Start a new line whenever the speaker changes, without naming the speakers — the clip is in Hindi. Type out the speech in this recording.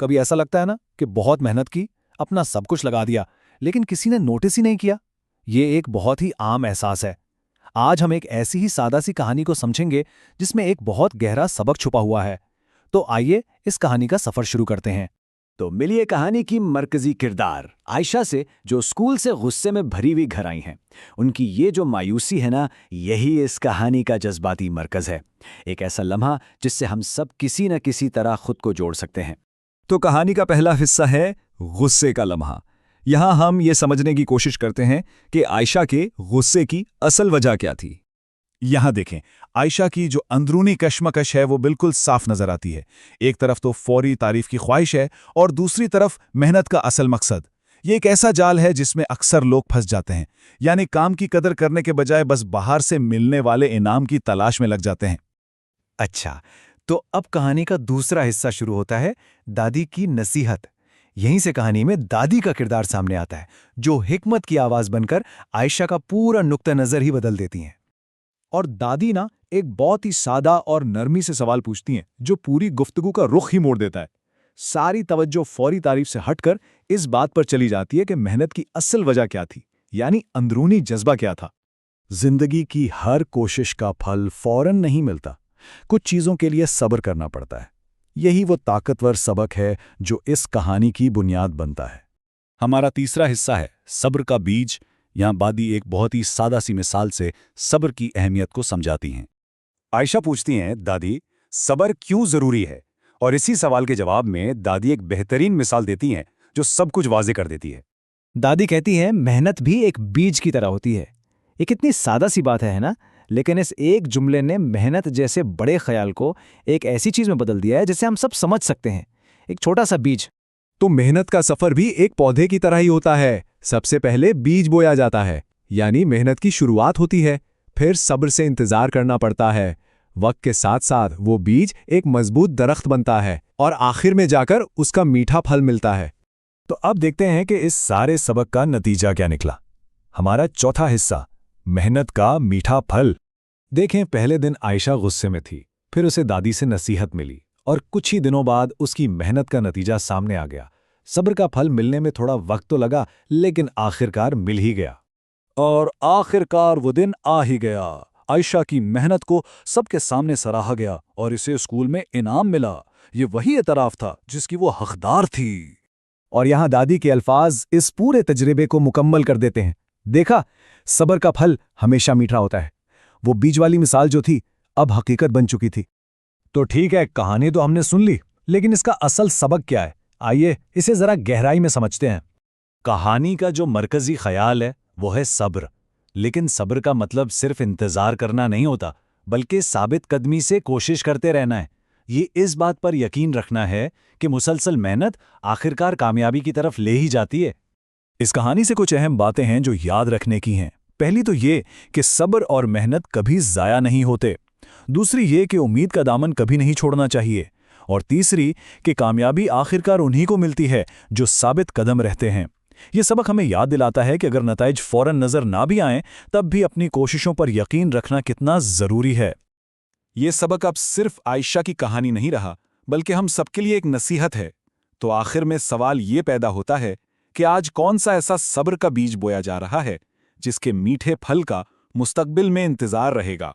कभी ऐसा लगता है ना कि बहुत मेहनत की, अपना सब कुछ लगा दिया, लेकिन किसी ने नोटिस ही नहीं किया। ये एक बहुत ही आम एहसास है। आज हम एक ऐसी ही सादा सी कहानी को समझेंगे जिसमें एक बहुत गहरा सबक छुपा हुआ है। तो आइए इस कहानी का सफर शुरू करते हैं।
तो मिलिए कहानी की मरकजी किरदार आयशा से, जो स्कूल से गुस्से में भरी हुई घर आई हैं। उनकी ये जो मायूसी है ना, यही इस कहानी का जज्बाती मरकज है। एक ऐसा लम्हा जिससे हम सब किसी न किसी तरह खुद को जोड़ सकते हैं।
तो कहानी का पहला हिस्सा है गुस्से का लम्हा। यहां हम ये समझने की कोशिश करते हैं कि आयशा के गुस्से की असल वजह क्या थी।
यहां देखें, आयशा की जो अंदरूनी कश्मकश है वो बिल्कुल साफ नजर आती है। एक तरफ तो फौरी तारीफ की ख्वाहिश है और दूसरी तरफ मेहनत का असल मकसद। ये एक ऐसा जाल है जिसमें अक्सर लोग फंस जाते हैं, यानी काम की कदर करने के बजाय बस बाहर से मिलने वाले इनाम की तलाश में लग जाते हैं।
अच्छा, तो अब कहानी का दूसरा हिस्सा शुरू होता है, दादी की नसीहत। यहीं से कहानी में दादी का किरदार सामने आता है, जो हिकमत की आवाज बनकर आयशा का पूरा नुक्ता नजर ही बदल देती हैं।
और दादी ना एक बहुत ही सादा और नरमी से सवाल पूछती हैं, जो पूरी गुफ्तगू का रुख ही मोड़ देता है। सारी तवज्जो फौरी तारीफ से हटकर इस बात पर चली जाती है कि मेहनत की असल वजह क्या थी, यानी अंदरूनी जज्बा क्या था। जिंदगी की हर कोशिश का फल फौरन नहीं मिलता। कुछ चीजों के लिए सब्र करना पड़ता है। यही वो ताकतवर सबक है जो इस कहानी की बुनियाद बनता है।
हमारा तीसरा हिस्सा है सब्र का बीज। यहां दादी एक बहुत ही सादा सी मिसाल से सब्र की अहमियत को समझाती हैं। आयशा पूछती हैं, दादी सब्र क्यों जरूरी है? और इसी सवाल के जवाब में दादी एक बेहतरीन मिसाल देती हैं जो सब कुछ वाजे कर देती है।
दादी कहती है, मेहनत भी एक बीज की तरह होती है। ये कितनी सादा सी बात है ना? लेकिन इस एक जुमले ने मेहनत जैसे बड़े ख्याल को एक ऐसी चीज में बदल दिया है जिसे हम सब समझ सकते हैं। एक छोटा सा बीज।
तो मेहनत का सफर भी एक पौधे की तरह ही होता है। सबसे पहले बीज बोया जाता है, यानी मेहनत की शुरुआत होती है। फिर सब्र से इंतजार करना पड़ता है। वक्त के साथ साथ वो बीज एक मजबूत दरख्त बनता है और आखिर में जाकर उसका मीठा फल मिलता है।
तो अब देखते हैं कि इस सारे सबक का नतीजा क्या निकला। हमारा चौथा हिस्सा, मेहनत का मीठा फल। देखें, पहले दिन आयशा गुस्से में थी, फिर उसे दादी से नसीहत मिली और कुछ ही दिनों बाद उसकी मेहनत का नतीजा सामने आ गया। सब्र का फल मिलने में थोड़ा वक्त तो लगा, लेकिन आखिरकार मिल ही गया। और आखिरकार वो दिन आ ही गया। आयशा की मेहनत को सबके सामने सराहा गया और इसे स्कूल में इनाम मिला। ये वही एतराफ था जिसकी वो हकदार थी।
और यहां दादी के अल्फाज इस पूरे तजर्बे को मुकम्मल कर देते हैं। देखा, सब्र का फल हमेशा मीठा होता है। वो बीज वाली मिसाल जो थी, अब हकीकत बन चुकी थी। तो ठीक है, कहानी तो हमने सुन ली, लेकिन इसका असल सबक क्या है? आइए इसे जरा गहराई में समझते हैं।
कहानी का जो मरकजी ख्याल है वो है सब्र। लेकिन सब्र का मतलब सिर्फ इंतजार करना नहीं होता, बल्कि साबित कदमी से कोशिश करते रहना है। ये इस बात पर यकीन रखना है कि मुसलसल मेहनत आखिरकार कामयाबी की तरफ ले ही जाती है।
इस कहानी से कुछ अहम बातें हैं जो याद रखने की हैं। पहली तो ये कि सब्र और मेहनत कभी ज़ाया नहीं होते। दूसरी ये कि उम्मीद का दामन कभी नहीं छोड़ना चाहिए। और तीसरी कि कामयाबी आखिरकार उन्हीं को मिलती है जो साबित कदम रहते हैं। ये सबक हमें याद दिलाता है कि अगर नताइज फौरन नज़र ना भी आएं, तब भी अपनी कोशिशों पर यकीन रखना कितना ज़रूरी है।
ये सबक अब सिर्फ आयशा की कहानी नहीं रहा, बल्कि हम सबके लिए एक नसीहत है। तो आखिर में सवाल ये पैदा होता है कि आज कौन सा ऐसा सब्र का बीज बोया जा रहा है जिसके मीठे फल का मुस्तकबिल में इंतजार रहेगा।